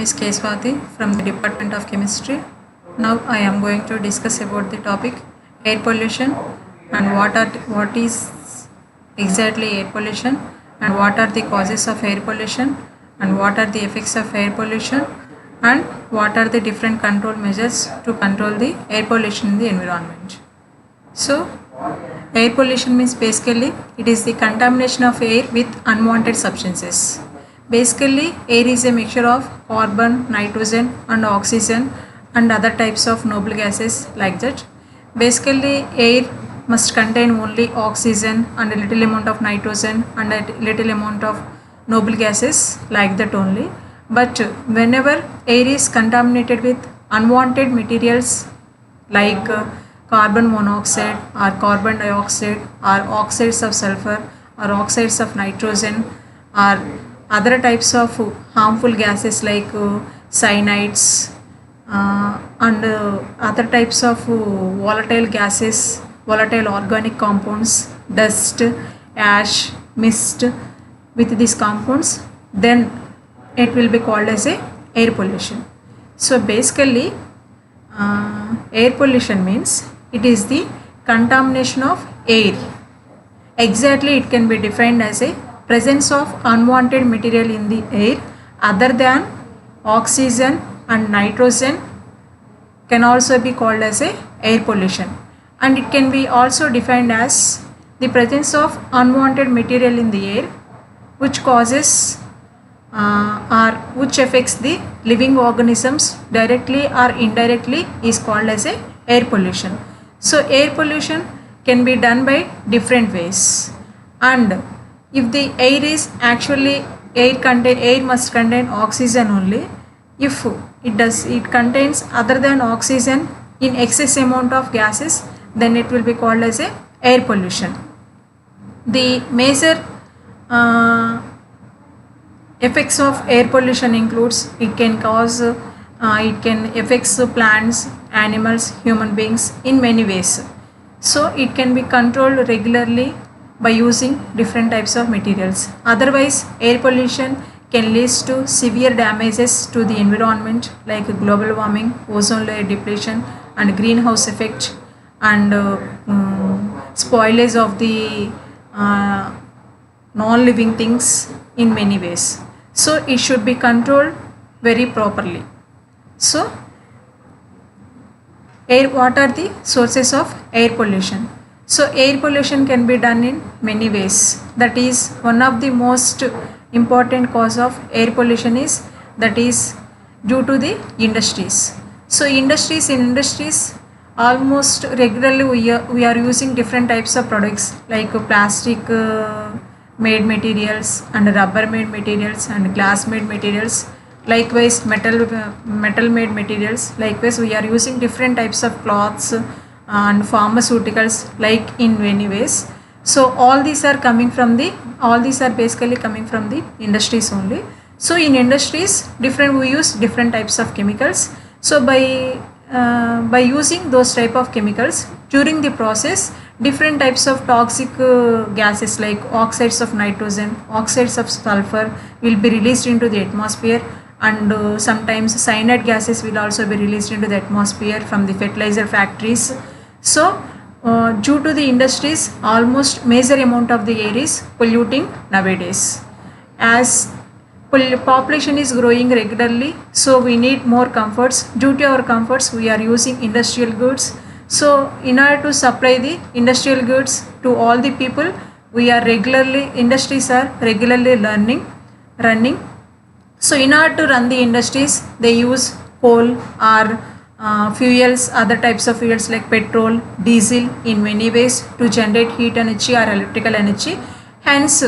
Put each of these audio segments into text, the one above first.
is Keswati from the Department of Chemistry. Now I am going to discuss about the topic air pollution and what is exactly air pollution and what are the causes of air pollution and what are the effects of air pollution and what are the different control measures to control the air pollution in the environment. So air pollution means basically it is the contamination of air with unwanted substances. Basically, air is a mixture of carbon, nitrogen and oxygen and other types of noble gases like that. Basically, air must contain only oxygen and a little amount of nitrogen and a little amount of noble gases like that only. But whenever air is contaminated with unwanted materials like carbon monoxide or carbon dioxide or oxides of sulfur or oxides of nitrogen or other types of harmful gases like cyanides and other types of volatile gases, volatile organic compounds, dust, ash, mist with these compounds, then it will be called as a air pollution. So basically air pollution means it is the contamination of air. Exactly, it can be defined as a presence of unwanted material in the air other than oxygen and nitrogen can also be called as a air pollution, and it can be also defined as the presence of unwanted material in the air which causes or which affects the living organisms directly or indirectly is called as a air pollution. So air pollution can be done by different ways, and if the air is actually air must contain oxygen only. If it contains other than oxygen in excess amount of gases, then it will be called as a air pollution. The major effects of air pollution includes it can affects plants, animals, human beings in many ways. So it can be controlled regularly by using different types of materials. Otherwise, air pollution can lead to severe damages to the environment like global warming, ozone layer depletion and greenhouse effect and spoilage of the non-living things in many ways. So it should be controlled very properly. So what are the sources of air pollution? So air pollution can be done in many ways. That is, one of the most important cause of air pollution is due to the industries. So in industries almost regularly we are using different types of products like plastic made materials and rubber made materials and glass made materials. Likewise metal made materials. Likewise we are using different types of cloths and pharmaceuticals like in many ways. So all these are basically coming from the industries only. So in industries we use different types of chemicals. So by using those type of chemicals during the process, different types of toxic gases like oxides of nitrogen, oxides of sulfur will be released into the atmosphere, and sometimes cyanide gases will also be released into the atmosphere from the fertilizer factories. So due to the industries, almost major amount of the air is polluting nowadays. As population is growing regularly, so we need more comforts. Due to our comforts, we are using industrial goods. So in order to supply the industrial goods to all the people, industries are regularly running. So in order to run the industries, they use coal or fuels, other types of fuels like petrol, diesel in many ways to generate heat energy or electrical energy. Hence,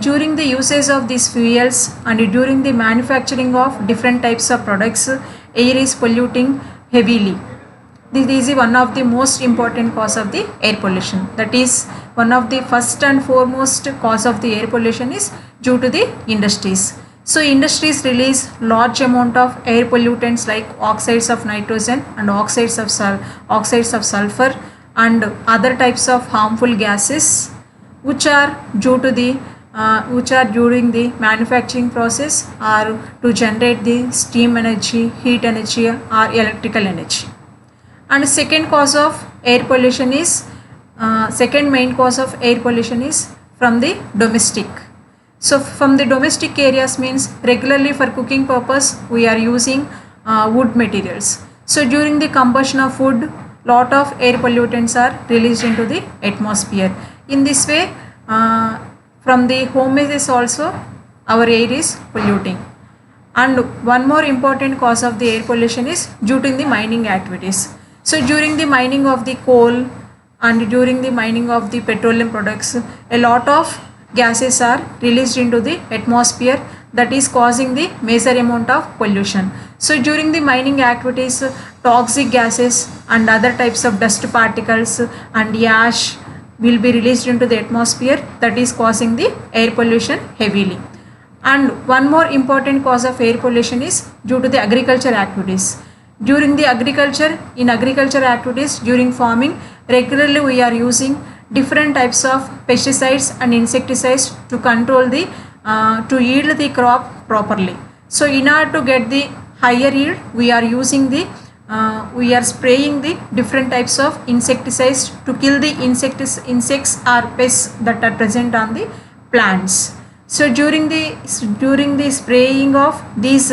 during the usage of these fuels and during the manufacturing of different types of products, air is polluting heavily. This is one of the most important cause of the air pollution. That is, one of the first and foremost cause of the air pollution is due to the industries. So industries release large amount of air pollutants like oxides of nitrogen and oxides of sulfur and other types of harmful gases which are due to the which are during the manufacturing process or to generate the steam energy, heat energy or electrical energy. And second cause of air pollution is second main cause of air pollution is from the domestic. So from the domestic areas means regularly for cooking purpose we are using wood materials. So during the combustion of wood, lot of air pollutants are released into the atmosphere. In this way, from the homes also our air is polluting. And one more important cause of the air pollution is due to the mining activities. So during the mining of the coal and during the mining of the petroleum products, a lot of gases are released into the atmosphere that is causing the major amount of pollution. So during the mining activities, toxic gases and other types of dust particles and ash will be released into the atmosphere that is causing the air pollution heavily. And one more important cause of air pollution is due to the agriculture activities. During the agriculture activities, during farming, regularly we are using different types of pesticides and insecticides to control the to yield the crop properly. So in order to get the higher yield, we are using the we are spraying the different types of insecticides to kill the insects or pests that are present on the plants. So during the spraying of these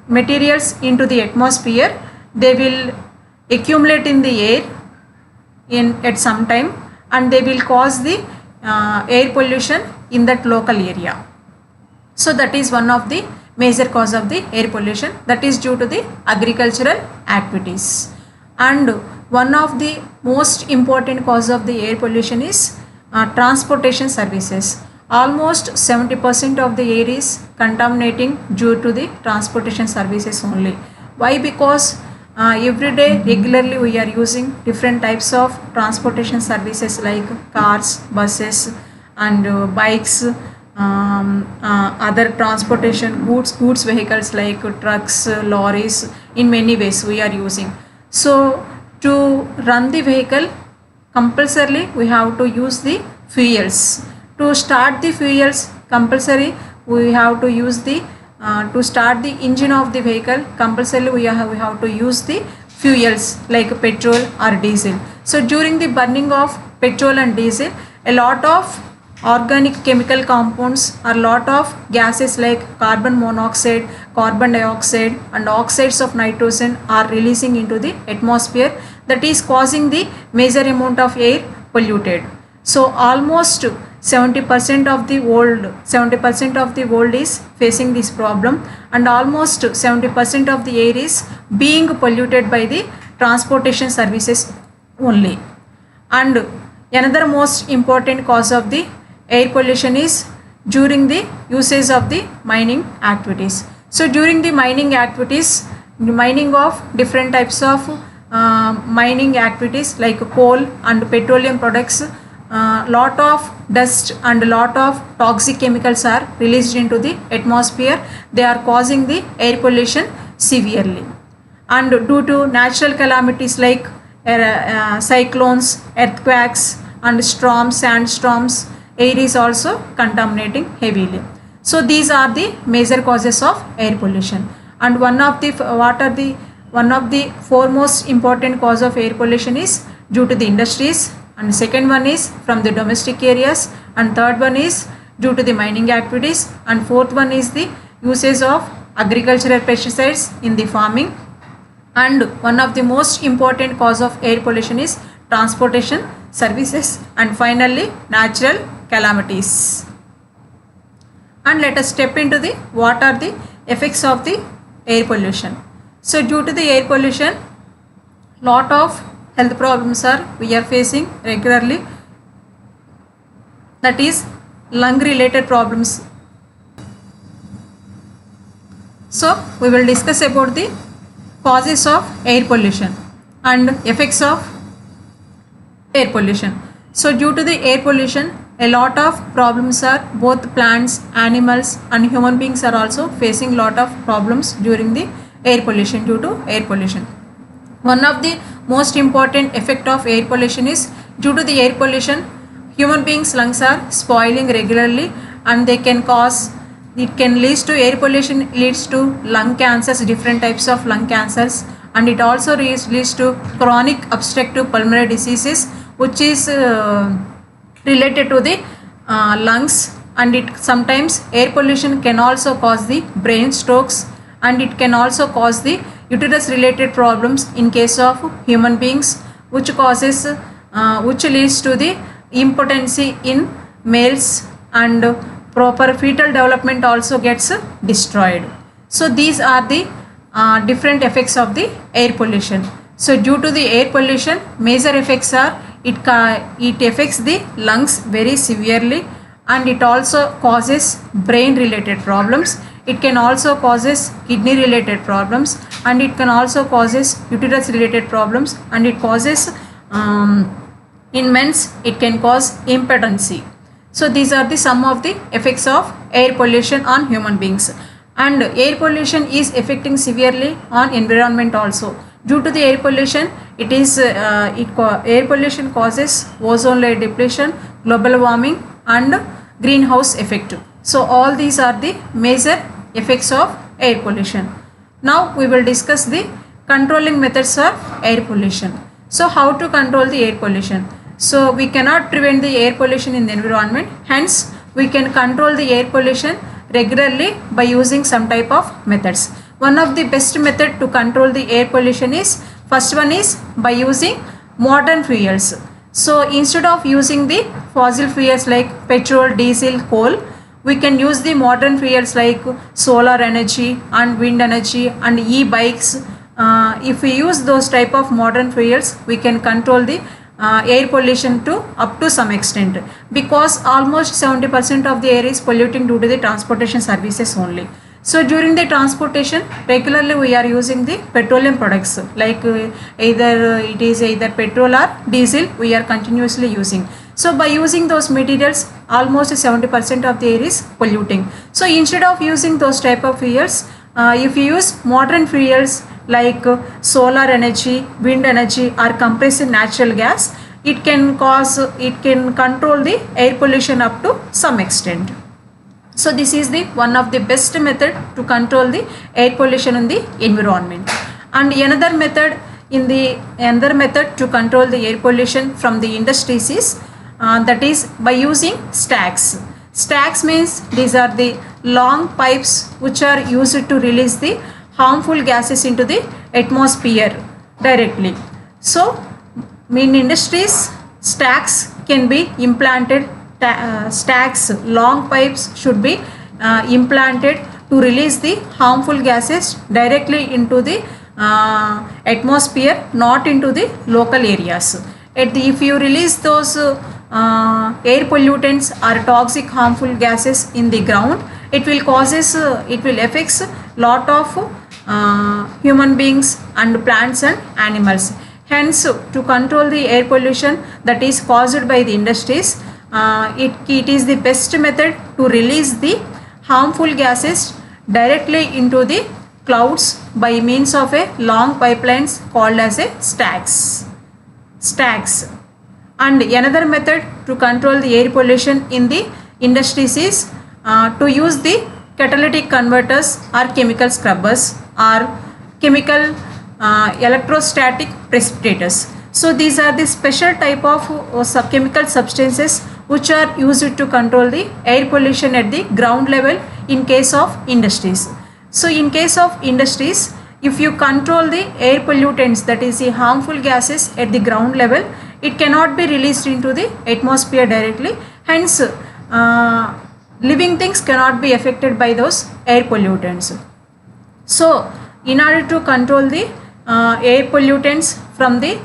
materials into the atmosphere, they will accumulate in the air at some time and they will cause the air pollution in that local area. So that is one of the major cause of the air pollution, that is due to the agricultural activities. And one of the most important cause of the air pollution is transportation services. Almost 70% of the air is contaminating due to the transportation services only. Why? Because every day regularly we are using different types of transportation services like cars, buses and bikes, other transportation goods vehicles like trucks, lorries. In many ways we are using. So to run the vehicle, compulsorily we have to use the fuels. To start the fuels, compulsory we have to use the to start the engine of the vehicle, compulsorily we have to use the fuels like petrol or diesel. So during the burning of petrol and diesel, a lot of organic chemical compounds or lot of gases like carbon monoxide, carbon dioxide and oxides of nitrogen are releasing into the atmosphere, that is causing the major amount of air polluted. So almost 70% of the world is facing this problem, and almost 70% of the air is being polluted by the transportation services only. And another most important cause of the air pollution is during the usage of the mining activities. So during the mining activities, mining of different types of mining activities like coal and petroleum products, lot of dust and lot of toxic chemicals are released into the atmosphere. They are causing the air pollution severely. And due to natural calamities like cyclones, earthquakes and storms, sandstorms, air is also contaminating heavily. So these are the major causes of air pollution. And one of the foremost important cause of air pollution is due to the industries, and second one is from the domestic areas, and third one is due to the mining activities, and fourth one is the usage of agricultural pesticides in the farming, and one of the most important cause of air pollution is transportation services, and finally natural calamities. And let us step into the what are the effects of the air pollution. So due to the air pollution, lot of health problems we are facing regularly, that is lung related problems. So we will discuss about the causes of air pollution and effects of air pollution. So due to the air pollution, a lot of problems are both plants, animals and human beings are also facing lot of problems during the air pollution, due to air pollution. One of the most important effect of air pollution is due to the air pollution, Human beings' lungs are spoiling regularly, and they can cause, it can lead to air pollution, leads to lung cancers, different types of lung cancers, and it also leads to chronic obstructive pulmonary diseases, which is related to the lungs. And it sometimes air pollution can also cause the brain strokes, and it can also cause the uterus related problems in case of human beings, which causes which leads to the impotency in males, and proper fetal development also gets destroyed. So these are the different effects of the air pollution. So due to the air pollution, major effects are it affects the lungs very severely, and it also causes brain related problems. It can also causes kidney related problems, and it can also causes uterus related problems, and it causes in men's it can cause impotency. So these are the some of the effects of air pollution on human beings. And air pollution is affecting severely on environment also. Due to the air pollution, it is air pollution causes ozone layer depletion, global warming, and greenhouse effect. So all these are the major effects of air pollution. Now we will discuss the controlling methods of air pollution. So how to control the air pollution? So we cannot prevent the air pollution in the environment, hence we can control the air pollution regularly by using some type of methods. One of the best method to control the air pollution is, first one is by using modern fuels. So instead of using the fossil fuels like petrol, diesel, coal, we can use the modern fuels like solar energy and wind energy and e-bikes. If we use those type of modern fuels, we can control the air pollution to up to some extent, because almost 70% of the air is polluting due to the transportation services only. So during the transportation, regularly we are using the petroleum products like either it is either petrol or diesel we are continuously using. So by using those materials, almost 70% of the air is polluting. So instead of using those type of fuels, if you use modern fuels like solar energy, wind energy, or compressed natural gas, it can control the air pollution up to some extent. So this is the one of the best method to control the air pollution in the environment. And another method to control the air pollution from the industries is that is by using stacks. Stacks means these are the long pipes which are used to release the harmful gases into the atmosphere directly. So in industries, stacks can be implanted. Stacks, long pipes should be implanted to release the harmful gases directly into the atmosphere, not into the local areas. If you release those air pollutants or toxic harmful gases in the ground, it will affects lot of human beings and plants and animals. Hence, to control the air pollution that is caused by the industries, it is the best method to release the harmful gases directly into the clouds by means of a long pipelines called as a stacks. And another method to control the air pollution in the industries is to use the catalytic converters or chemical scrubbers or chemical electrostatic precipitators. So these are the special type of chemical substances which are used to control the air pollution at the ground level in case of industries. So in case of industries, if you control the air pollutants, that is the harmful gases at the ground level, it cannot be released into the atmosphere directly. Hence, living things cannot be affected by those air pollutants. So in order to control the air pollutants from the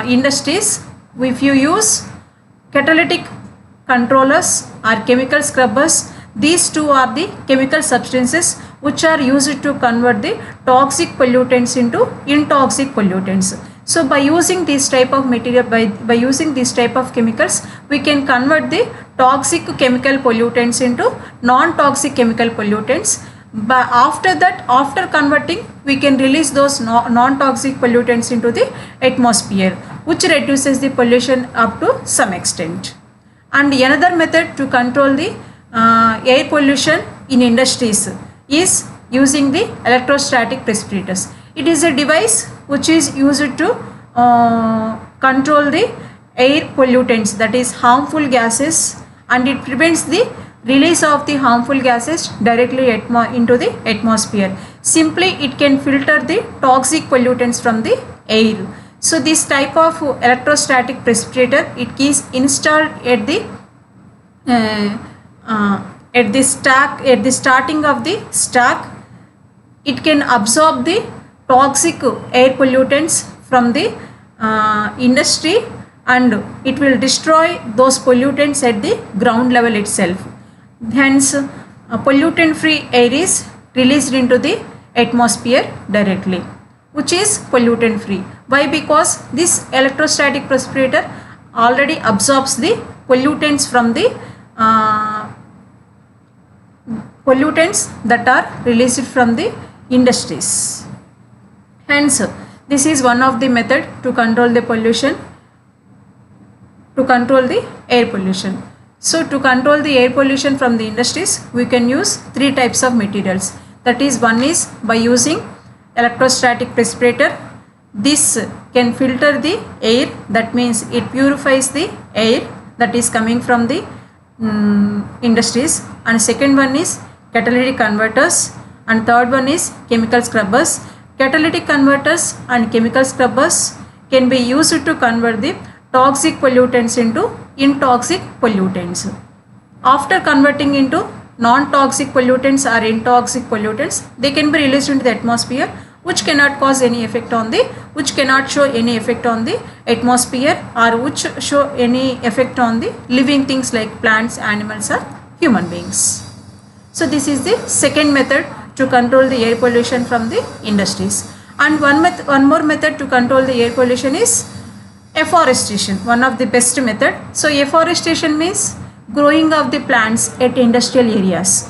industries, if you use catalytic controllers or chemical scrubbers, these two are the chemical substances which are used to convert the toxic pollutants into intoxic pollutants. So by using this type of material, by using this type of chemicals, we can convert the toxic chemical pollutants into non-toxic chemical pollutants. But after that, after converting, we can release those non-toxic pollutants into the atmosphere, which reduces the pollution up to some extent. And another method to control the air pollution in industries is using the electrostatic precipitators. It is a device which is used to control the air pollutants, that is harmful gases, and it prevents the release of the harmful gases directly into the atmosphere. Simply it can filter the toxic pollutants from the air. So this type of electrostatic precipitator, it is installed at the starting of the stack. It can absorb the toxic air pollutants from the industry, and it will destroy those pollutants at the ground level itself. Hence, pollutant free air is released into the atmosphere directly, which is pollutant free. Why? Because this electrostatic precipitator already absorbs the pollutants from the pollutants that are released from the industries. Hence, this is one of the method to control the pollution, to control the air pollution. So to control the air pollution from the industries, we can use three types of materials. That is, one is by using electrostatic precipitator. This can filter the air, that means it purifies the air that is coming from the industries. And second one is catalytic converters, and third one is chemical scrubbers. Catalytic converters and chemical scrubbers can be used to convert the toxic pollutants into intoxic pollutants. After converting into non-toxic pollutants or intoxic pollutants, they can be released into the atmosphere, which cannot cause any effect on the, which cannot show any effect on the atmosphere, or which show any effect on the living things like plants, animals, or human beings. So this is the second method to control the air pollution from the industries. And one more method to control the air pollution is afforestation, one of the best method. So afforestation means growing of the plants at industrial areas.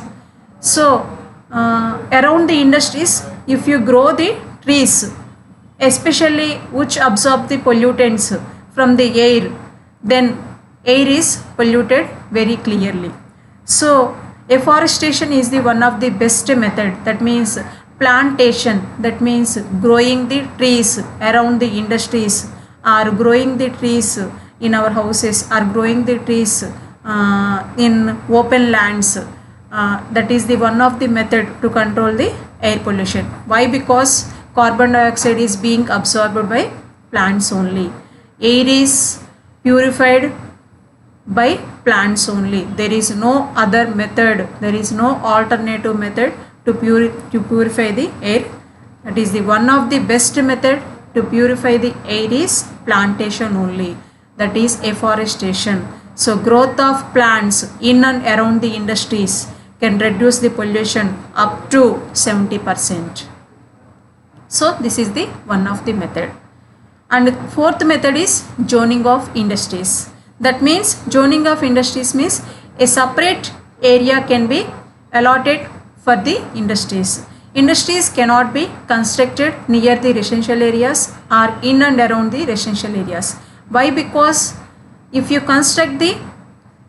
So around the industries, if you grow the trees, especially which absorb the pollutants from the air, then air is polluted very clearly. So afforestation is the one of the best method. That means plantation, that means growing the trees around the industries, or growing the trees in our houses, or growing the trees in open lands. That is the one of the method to control the air pollution. Why? Because carbon dioxide is being absorbed by plants only. Air is purified by plants only. There is no other method, there is no alternative method to purify the air. That is the one of the best method to purify the air is plantation only, that is afforestation. So growth of plants in and around the industries can reduce the pollution up to 70%. So this is the one of the method. And fourth method is zoning of industries. That means zoning of industries means a separate area can be allotted for the industries. Industries cannot be constructed near the residential areas or in and around the residential areas. Why? Because if you construct the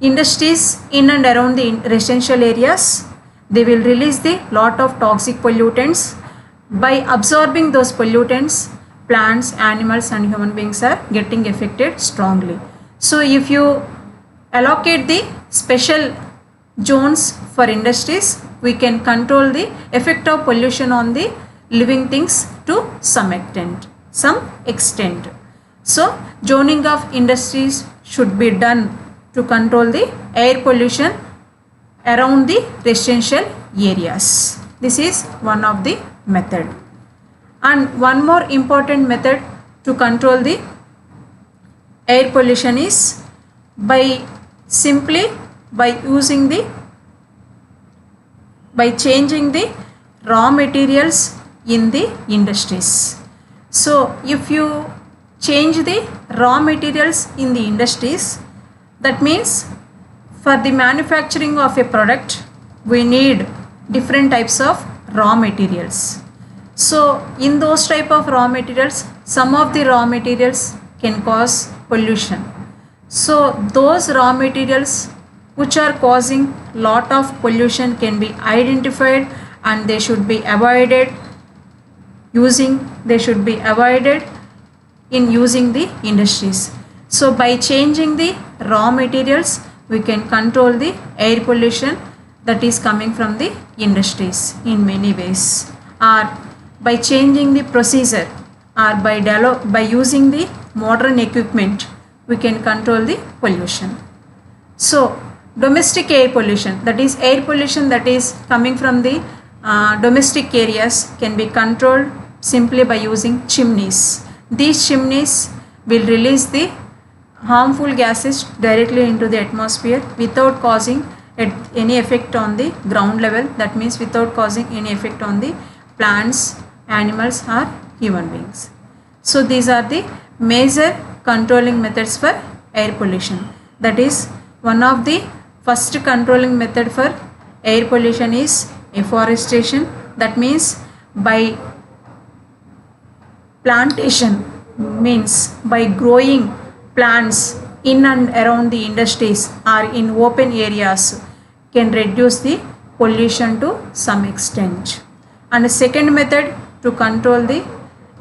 industries in and around the residential areas, they will release the lot of toxic pollutants. By absorbing those pollutants, plants, animals, and human beings are getting affected strongly. So if you allocate the special zones for industries, we can control the effect of pollution on the living things to some extent. So zoning of industries should be done to control the air pollution around the residential areas. This is one of the method. And one more important method to control the air pollution is by changing the raw materials in the industries. So if you change the raw materials in the industries, that means for the manufacturing of a product, we need different types of raw materials. So in those type of raw materials, some of the raw materials can cause pollution. So those raw materials which are causing lot of pollution can be identified and they should be avoided in using the industries. So by changing the raw materials, we can control the air pollution that is coming from the industries in many ways, or by changing the procedure, or by using the modern equipment, we can control the pollution. So domestic air pollution, that is air pollution that is coming from the domestic areas, can be controlled simply by using chimneys. These chimneys will release the harmful gases directly into the atmosphere without causing any effect on the ground level. That means without causing any effect on the plants, animals or human beings. So these are the major controlling methods for air pollution. That is, one of the first controlling method for air pollution is afforestation. That means by plantation, means by growing plants in and around the industries or in open areas, can reduce the pollution to some extent. And the second method to control the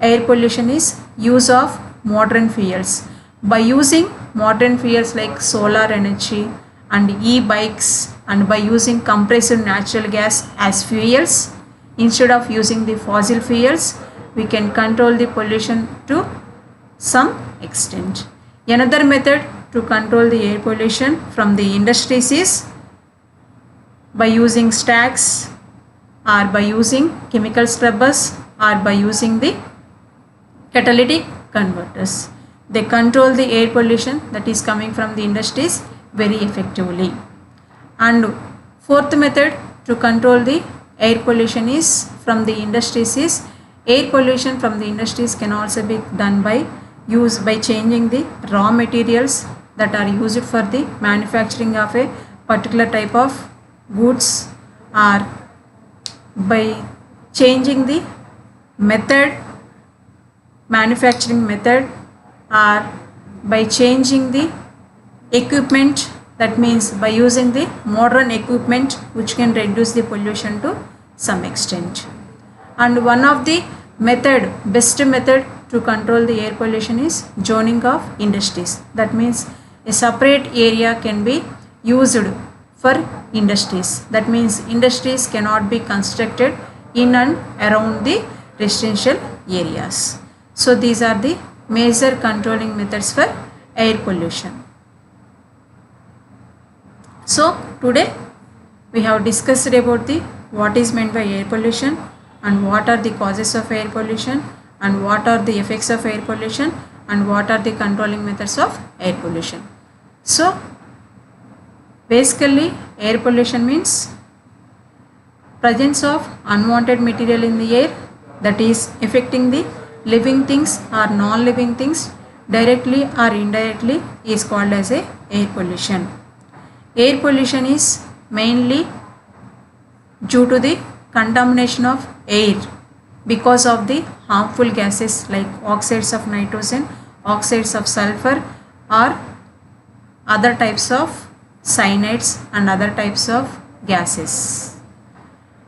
air pollution is use of modern fuels. By using modern fuels like solar energy and e-bikes, and by using compressed natural gas as fuels instead of using the fossil fuels, we can control the pollution to some extent. Another method to control the air pollution from the industries is by using stacks, or by using chemical scrubbers, or by using the catalytic converters. They control the air pollution that is coming from the industries very effectively. And fourth method to control the air pollution is from the industries is air pollution from the industries can also be done by changing the raw materials that are used for the manufacturing of a particular type of goods, or by changing the manufacturing method, or by changing the equipment. That means by using the modern equipment which can reduce the pollution to some extent. And one of the best method to control the air pollution is zoning of industries. That means a separate area can be used for industries. That means industries cannot be constructed in and around the residential areas. So these are the major controlling methods for air pollution. So today we have discussed about the what is meant by air pollution, and what are the causes of air pollution, and what are the effects of air pollution, and what are the controlling methods of air pollution. So basically air pollution means presence of unwanted material in the air that is affecting the living things or non-living things directly or indirectly is called as a air pollution. Air pollution is mainly due to the contamination of air because of the harmful gases like oxides of nitrogen, oxides of sulfur, or other types of cyanides and other types of gases.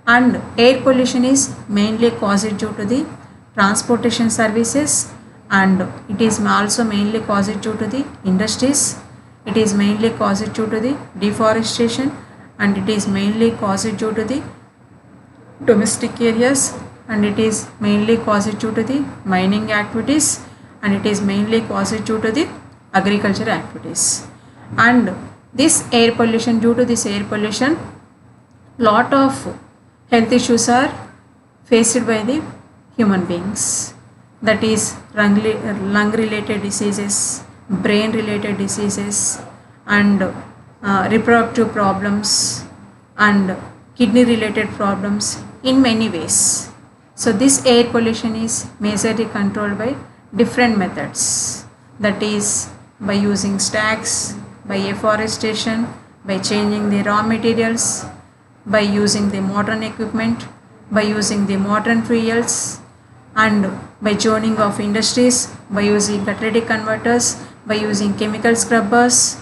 And air pollution is mainly caused due to the transportation services, and it is also mainly caused due to the industries. It is mainly caused due to the deforestation, and it is mainly caused due to the domestic areas, and it is mainly caused due to the mining activities, and it is mainly caused due to the agriculture activities. And this air pollution, due to this air pollution, lot of health issues are faced by the human beings. That is lung related diseases, brain related diseases, and reproductive problems, and kidney related problems in many ways. So this air pollution is majorly controlled by different methods. That is by using stacks, by afforestation, by changing the raw materials, by using the modern equipment, by using the modern fuels, and by zoning of industries, by using catalytic converters, by using chemical scrubbers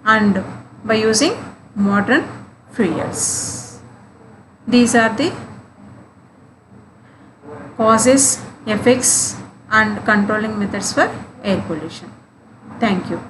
and by using modern fuels. These are the causes, effects and controlling methods for air pollution. Thank you.